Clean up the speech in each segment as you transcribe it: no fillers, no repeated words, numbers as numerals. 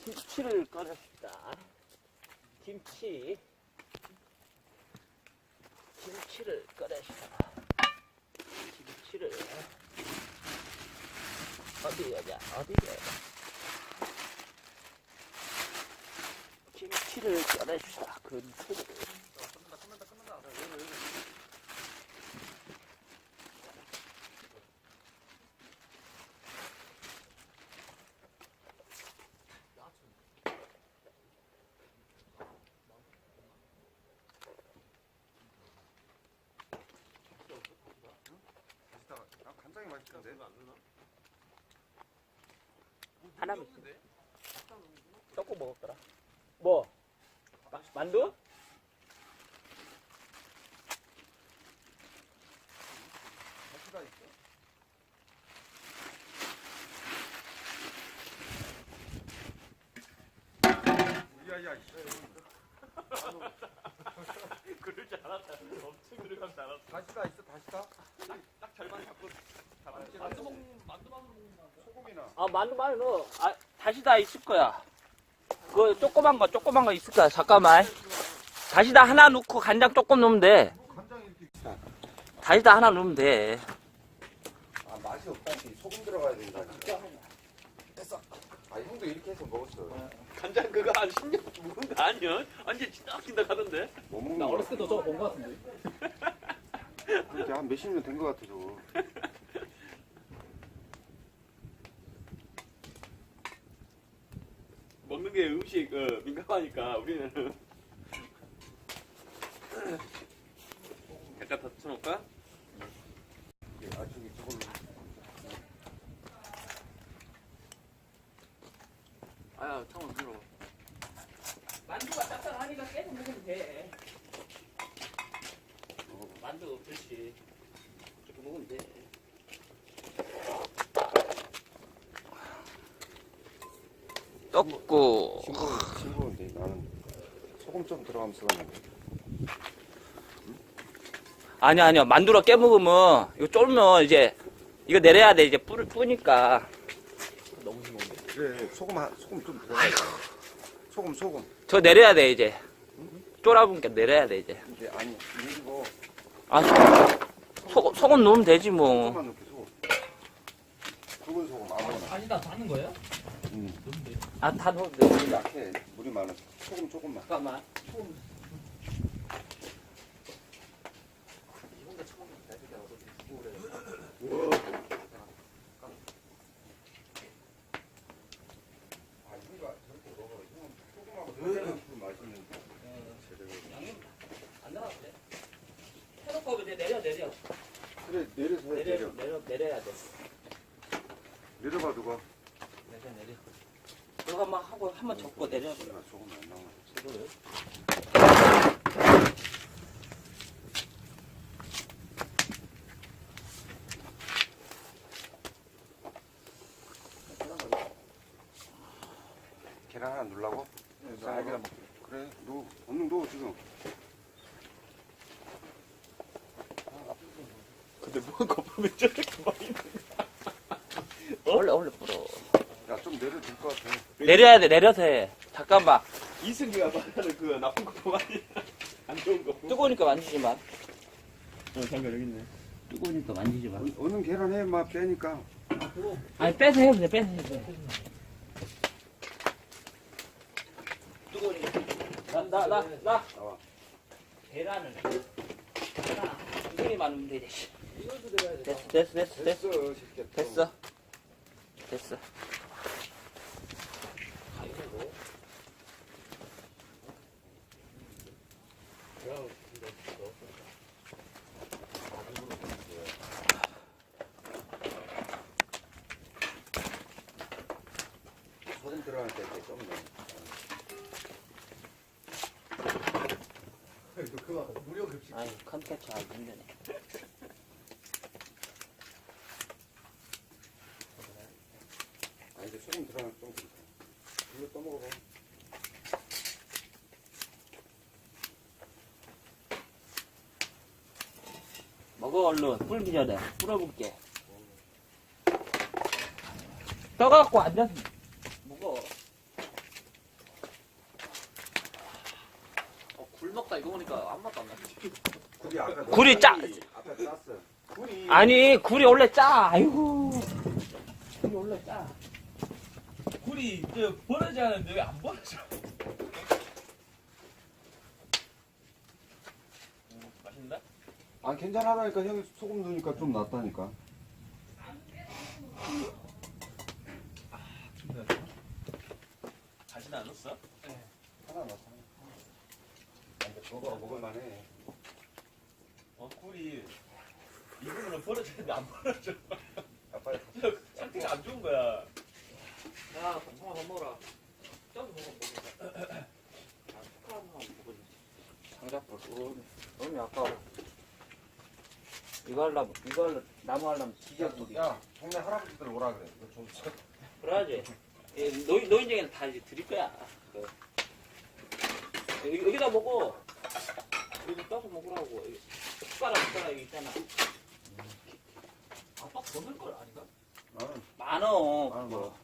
김치를 꺼냅시다. 김치를 꺼냅시다. 김치를 어디 가자, 어디 가자. 김치를 꺼냅시다. 김치를. 끝난다. 간장이 맛있던데? 하나만 있는데? 조금 먹었더라. 뭐? 만두? 다시다 있어? 야야 그럴 줄 알았다. 엄청 들어갈 줄 알았어. 다시다 있어 다시다? 딱 절반 잡고 만두만으로 먹는 거. 소금이나 아, 만두만을 넣어. 아, 다시다 있을 거야. 그 조그만 거 있을 거야. 잠깐만. 다시다 하나 넣고 간장 조금 넣으면 돼. 간장이 이렇게 다시다 하나 넣으면 돼. 아 맛이 없다니 소금 들어가야 된다 됐어 아 형도 이렇게 해서 먹었어 간장 그거 한 10년 먹은 거 아니야? 완전 찐득찐득 하던데? 못 먹는 나 거 어렸을 때도 저거 본 거 같은데. 그렇게 한 몇십 년 된 거 같아 저거 먹는 게 음식 민감하니까 우리는 약간 더 쳐놓을까? 나중에 저걸로 아야 창원 들어. 만두가 딱딱하니까 계속 먹으면 돼. 만두 그렇지. 조금 먹으면 돼. 떡국. 싱거운데 나는 소금 좀 들어가면 쓰겠는데 아니야. 만두로 깨먹으면 이거 쫄면 이제 이거 내려야 돼. 이제 뿔을 뿌니까. 너무 싱거운데. 그래 소금 좀 들어가야 돼 소금 저 내려야 돼 이제. 쫄아보니까 내려야 돼 이제. 이제 아니 이거 아 소금 넣으면 되지 뭐. 소금만 넣게 소금 굵은 소금 아무거나 다시다 다는 거예요? 응. 아 다 넣으면 돼. 물이 약해 물이 많아 소금 조금만 잠깐만. 아 이거 저렇게 먹어 이건 소금하고 들어가는 그 맛있는데 안 나가도 돼. 해놓고 이제 내려. 그래 내려서 해 내려야 돼. 내려봐 누가 내려. 이거 한번 접고 내려. 소금 안 나와 이거를. 계란 하나 넣으려고? 네, 알게나 먹. 그래 넣어 얼른 넣어 지금 근데 뭔 거품이 저렇게 많이 원래 불어. 야 좀 내려도 될 것 같아 내려야 돼. 내려서 해. 잠깐만. 이승기가 말하는 그 나쁜 거품 아니야? 안 좋은 거품? 뜨거우니까 만지지 마. 잠깐 여기 있네. 뜨거우니까 만지지 마. 어느 계란 해 막 빼니까 아니 빼서 해도 돼. 빼서 해도 돼. 뜨거우니까. 나. 나와 계란을. 두 개만 많으면 되지. 이것도 내려야 돼. 됐어. 새끼야 됐어. 소금 들어갈 때 이렇게 좀 넣어 그거 무료 급식. 아유 컨텐츠 아주 힘드네. 아 이제 소금 들어가면 좀 괜찮아 이거 또 먹어봐 먹어 얼른. 불기 전에 불어볼게. 떠갖고 앉아서 먹어. 알고 보니까 아무 맛도 안 나. 굴이 아까 굴이 짜. 아까 짰어. 굴이 아니, 굴이 원래 짜. 아이고. 굴이 원래 짜. 굴이 이제 버려지 않는데 왜 안 버려져? 맛있는데? 아 괜찮아라니까 형이 소금 넣으니까 좀 낫다니까. 다시는 안 넣었어? 하나 넣었어. 근데 먹을만해. 굴이 이분으로 버려지는데 안 버려져. 아빠 상태가 안 좋은 거야. 야, 방송아 밥 먹어라. 쪄서 먹어. 아, 축하 한번 먹어야지. 장작불 너무 아까워. 이거 나무 하려면 지저분이. 야 동네 할아버지들 오라 그래. 이거 좀 그래야지. 노인정에는 다 이제 드릴 거야. 여기다 먹어. 여기 떠서 먹으라고. 숟가락 여기 있잖아. 아빠 더 넣을 걸 아닌가? 나는 많어. 나는 그거.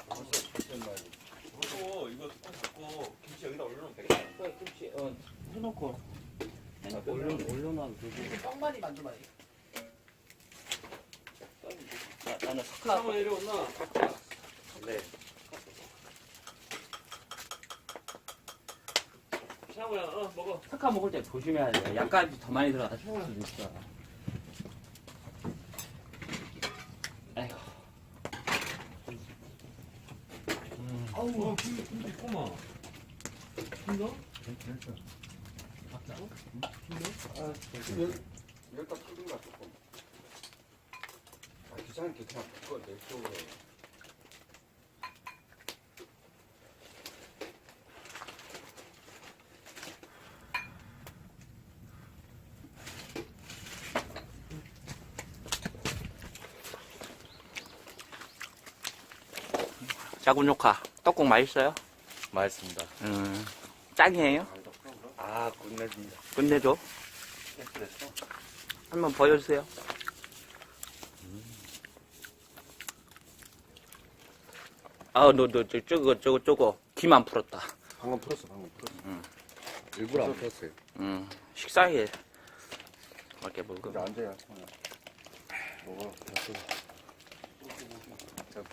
뭐 그리고 이거 뚜껑 닫고 김치 여기다 올려놓으면 되겠다. 그래, 김치 해놓고 올려놔도 되고. 떡만이 만들어봐. 나는 한번 내려온나? 네. 샤오야, 먹어. 석화 먹을 때 조심해야 돼. 약간 더 많이 들어가서 죽을 수도 있어. 아이고. 아우, 김치 있구만. 힘들어? 여기다 끓는가 조금. 아 귀찮게 그냥 그거 내 쪽으로. 자군요카 떡국 맛있어요? 맛있습니다. 짱이에요? 아 끝내준다. 끝내줘. 됐어. 한번 보여주세요. 아, 너 저거 김 안 풀었다. 방금 풀었어. 일부러 안 풀었어요. 식사해. 이렇게 먹어. 이제 앉아야 손에. 먹어.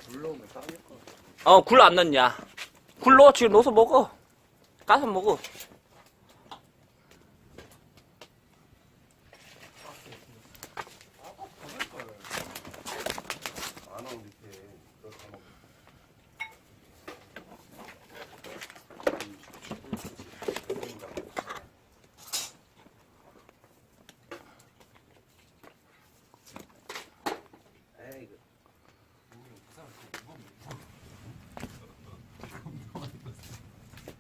불 넣으면 따질 거. 굴 안 넣냐? 굴 넣어 지금 넣어서 먹어. 까서 먹어. 안 오면 밑에 그거 다 먹어. 에이,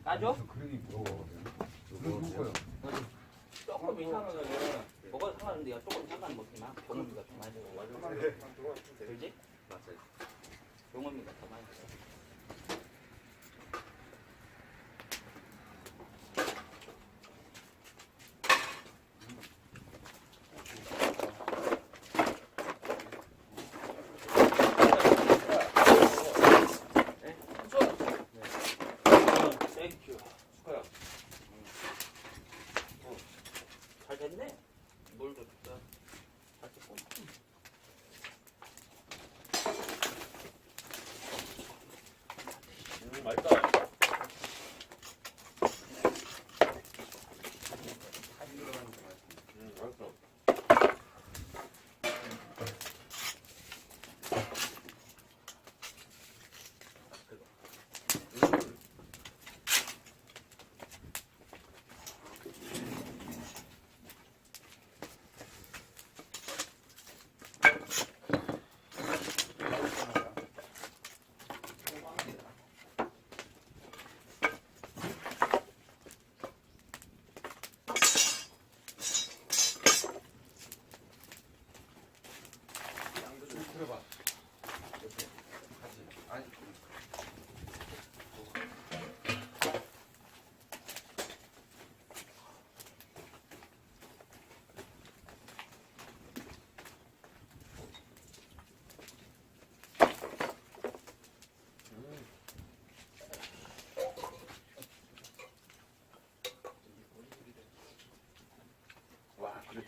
까줘? 그러니 먹어. 조금 이상하면 먹어도 상관없는데 조금 잠깐 먹지만 병원비가 좀 많이 들어. 그지? 맞아요. 병원비가 더 많이 들어. 땡큐. 잘 됐네. 물도 줄까? 잘 됐고.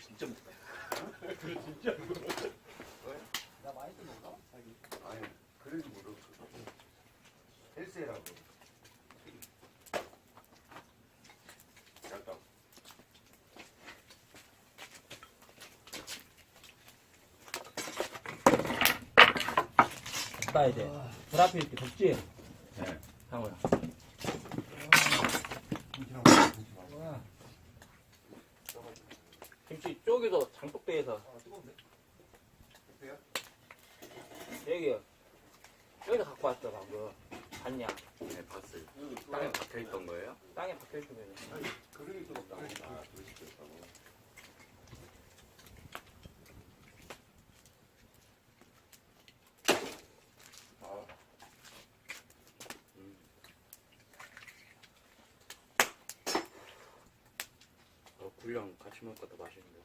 진짜 먹다. 나 많이 뜨는가? 아니 그런지 모르고 헬스라고. 약간 닦아야 돼. 불 앞에 이렇게 덥지? 네. 상호야. 김치 쪼기도 장독대에서 뜨거운데? 어때요? 여기 여기서 갖고 왔어 방금. 봤냐? 네 봤어요. 땅에 박혀있던 거예요? 땅에 박혀있으면 그러게 뜨겁다. 아 그러시겠다고. 아. 굴랑 같이 먹으니까 더 맛있는데.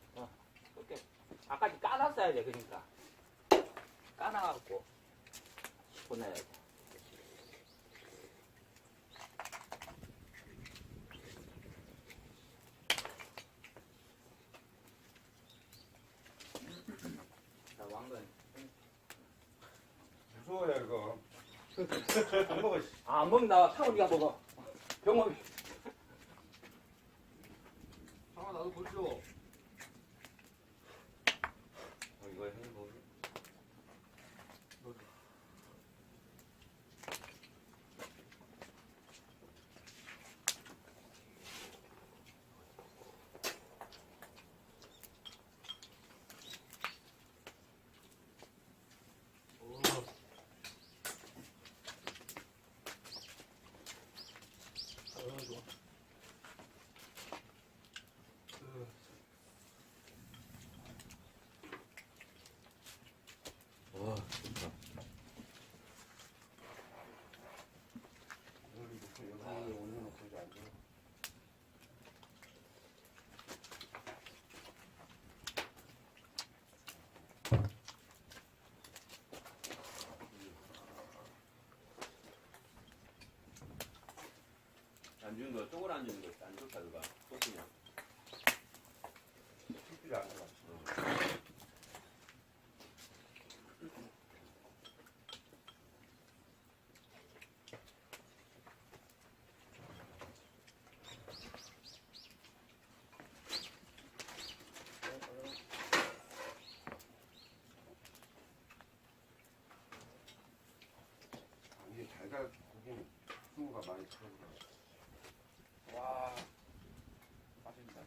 이렇게 아까 까놨어야 돼. 그러니까 까놔갖고 보내야 돼. 자, 왕건. 무서워요 이거. 안 먹어. 씨. 아, 안 먹는다. 차원이가 먹어. 병원. 상아 나도 보시오. 이거 해 먹어. 와 좋다. 여기 놓고 여기 올려놓고 이제 앉아. 안 주는 거 쪼그려 앉는 거 안 좋다 그가. 또 그냥. TV를 안 봐. 이게 달걀 고기 수가 많이 들어가. 와. 맛있다.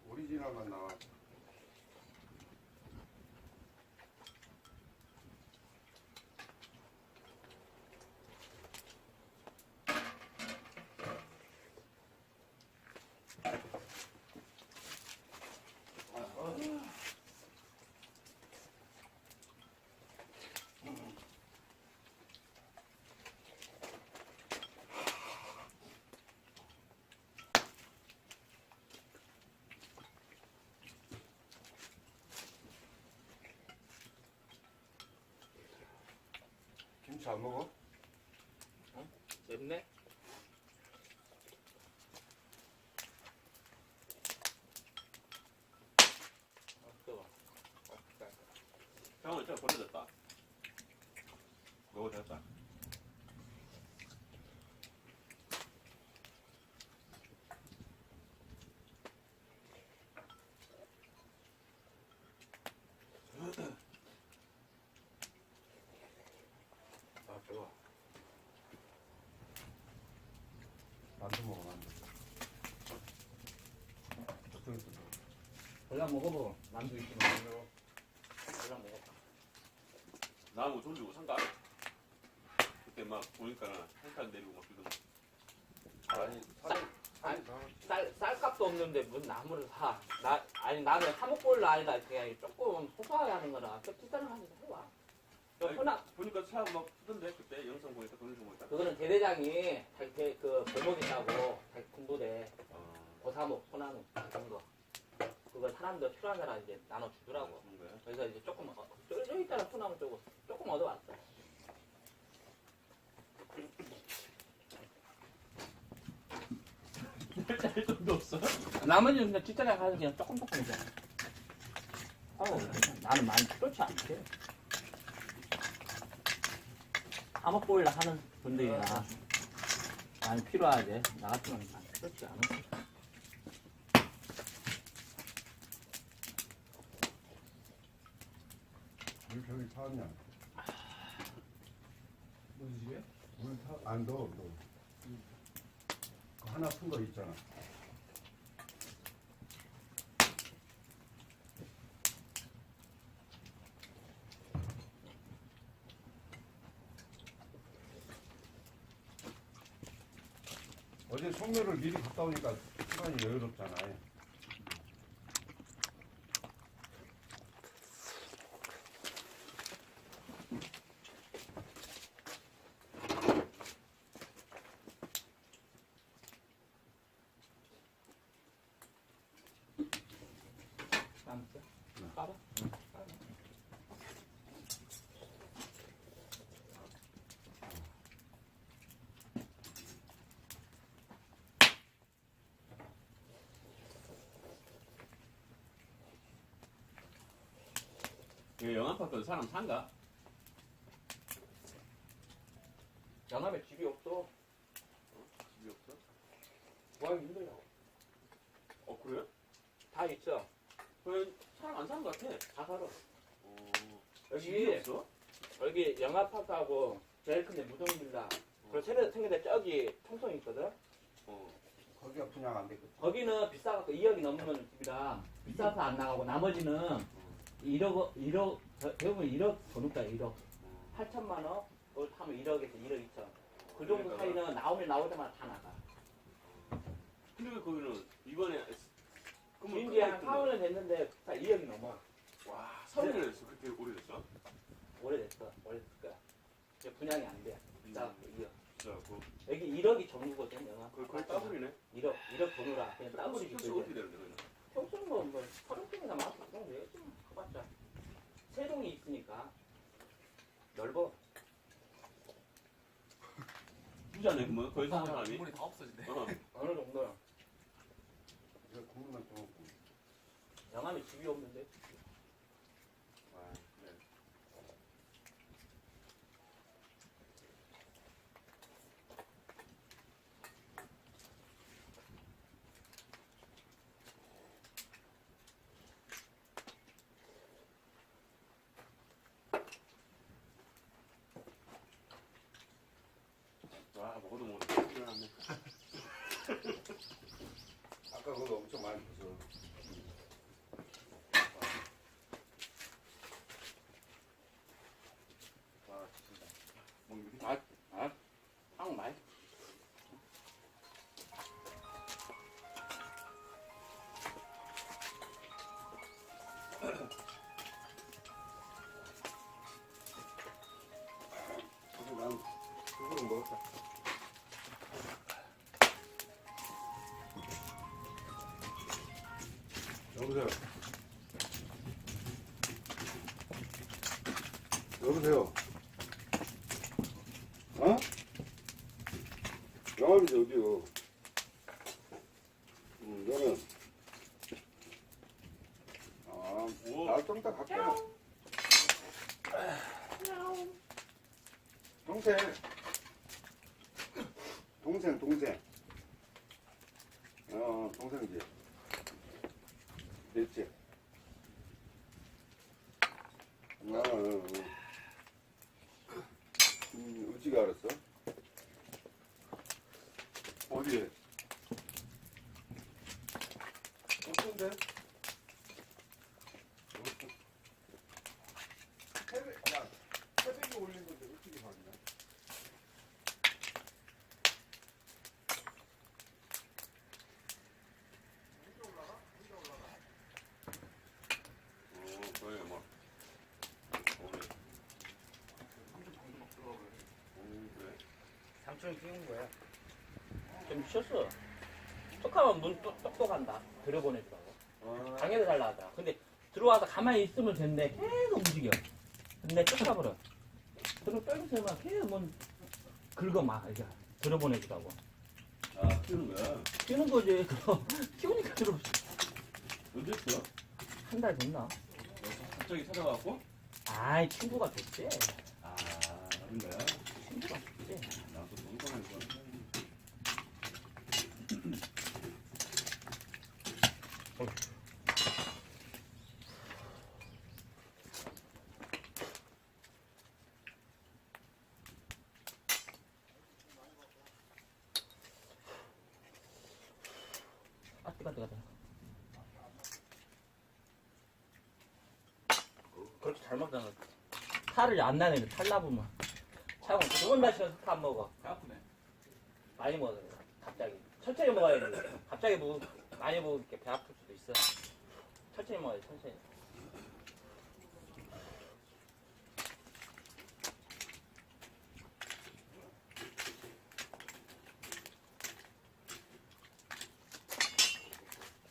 오리지널만 나와. 김치 안 먹어? 맵네? 뜨거워. 형은 저 버려졌다. 먹어도 됐다. 아, 뜨거워. 만두 먹어 만두. 저쪽에서 먹어. 골라 먹어보. 만두 있으면 만두. 골라 먹어봐. 나하고 돈 주고 산다. 그때 막 보니까 한칸 내리고 막 그러던. 아니 쌀값도 없는데 무슨 나무를 사. 나는 사먹볼로 아니다. 그냥 조금 소소하게 하는 거라. 좀 비싼 거 하니까 해와. 아니, 흔한, 보니까 차 막 쓰던데 그때 영상 보니까 동영상 보니까. 그거는 대대장이 자기 그 골목 있다고 자기 군부대 어. 고사목, 호나무 정도. 그걸 사람들 필요한 사람 이제 나눠주더라고. 그런 거야. 그래서 이제 조금 저기 있잖아 소나무 쪽으로 조금 얻어왔어. 짤 돈도 없어? 나머지는 그냥 뒷자리에 가서 그냥 조금 이제. 아우 나는 많이 그렇지 않지. 암흑 보일러 하는 분들이나 많이 필요하지. 나 같으면 많이 그렇지 않은 거지. 물 저기 타왔냐? 무슨 집이야? 안 넣어, 너. 그 하나 큰 거 있잖아. 어제 송로를 미리 갔다 오니까 시간이 여유롭잖아요. 남았어? 까봐? 이거 영암파크 사람 산가? 영암에 집이 없어. 집이 없어? 구하기 힘들다고. 그래? 다 있어. 그래 사람 안 사는 것 같아. 다 살아. 집이 여기 없어? 여기 영암파크하고 제일 큰데 무동빌라. 그리고 새로 생긴 데 저기 통성이 있거든. 거기가 분양 안 됐거든. 거기는 비싸갖고 2억이 넘는 집이라 비싸서 안 나가고 나머지는 1억 대부분 1억 더 높다 1억 8천만 원 그걸 타면 1억에서 1억 2천 그 정도 사이는 나올 때마다 다 나가. 근데 왜 거기는 이번에 이제 한 4, 5년 됐는데 다 2억이 넘어. 와 3년 했어. 그렇게 오래됐어? 오래됐을 거야. 이제 분양이 안 돼. 비싸갖고 2억. 진짜 여기 1억이 전부거든 영화. 거의 따블이네. 1억 돈으라 그냥 따블이지. 평수 어떻게 되는데 그냥? 평소는 뭐 30평이나 많고 그 정도 되겠지 뭐. 가봤자 세동이 있으니까 넓어. 부자네 그러면 거기 사는 사람이? 물이 다 없어진대. 어느 정도야. 이거 국물만 좀 먹고. 영암에 집이 없는데. 아, 그래. 와 먹어도 일어났네. 아까 그거 엄청 많이 부서. 와 진짜. 먹는 게 한국 많이. 그래서 난 그거를 먹었다. 여보세요. 여보세요. 어? 영암이지 어디요? 너는 오. 나 좀 이따 갈게요. 동생. 동생이지. 됐지? 어찌가 알았어? 어디에? 어떤데? 새벽에 올린 건데 어떻게 봤냐? 거의 막 오래. 그래. 삼촌이 끼운 거야. 좀 쉬었어. 톡하면 문 똑똑한다. 들여보내더라고. 아, 당연히 잘 나가더라. 근데 들어와서 가만히 있으면 된대. 계속 움직여. 근데 쫓아버려. 들어 떨면서 계속 뭐 긁어 막 이렇게 들어보내기도 하고. 아, 키우는 거야? 키우는 거지. 그럼 키우니까 들어. 언제 했어? 한 달 됐나? 갑자기 찾아와갖고? 아이 친구가 됐지. 아, 그런 거야? 친구가 됐지. 나도 똥똥한 거. 아 뜨거. 그렇게 잘 먹잖아. 살을 안 나네. 탈 나보면. 차고 좋은 날씨는 안 먹어. 배 아프네. 많이 먹어야 돼. 갑자기. 천천히 먹어야 돼. 갑자기 많이 먹으면 이렇게 배 아플 수도 있어. 천천히 먹어야 돼. 천천히.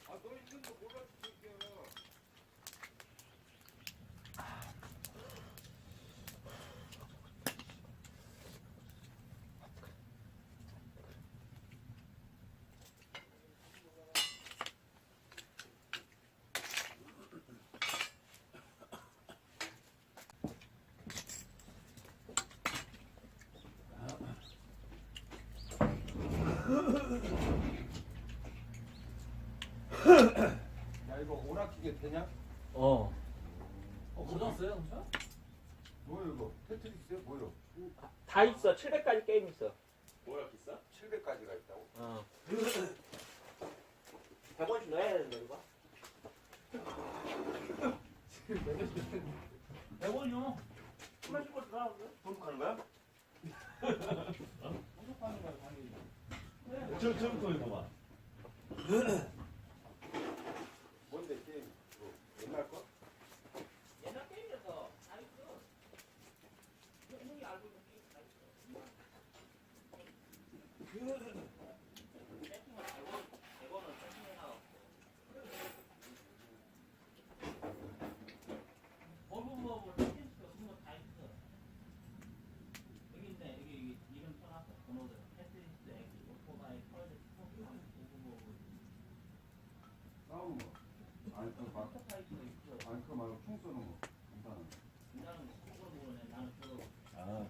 아너 있는 거 몰라 새끼야. 야 이거 오락기계 되냐? 어. 걷었어요, 혼자? 뭐야 이거? 테트리스야 뭐야? 다 있어. 700까지 게임 있어. 뭐야, 비싸? 700가지가 있다고? 어. 100원씩 넣어야 되는데, 이거? 100원이요. 10만씩 걸 들어가는데? 등록하는 거야? 공격하는 거야, 당연히. 저부터 해봐봐. 뭔데 게임? 뭐, 옛날 거? 옛날 게임에서 다 있어. 형이 알고 있는 게임 다 있어. 세팅을 100원을 세팅해놔. 버블버블 테니스 그런 거다 있어. 여기 있네. 여기 이름 써놨어. 번호들. 테트리스, 엑스, 오토바이, 펄드, 포켓몬, 버블버블. 싸우는 거. 아니 그거 막 다 있어. 있어. 아니 그거 말고 총 쏘는 거. 괜찮아. 나는 그걸 모르네. 나는 그 아,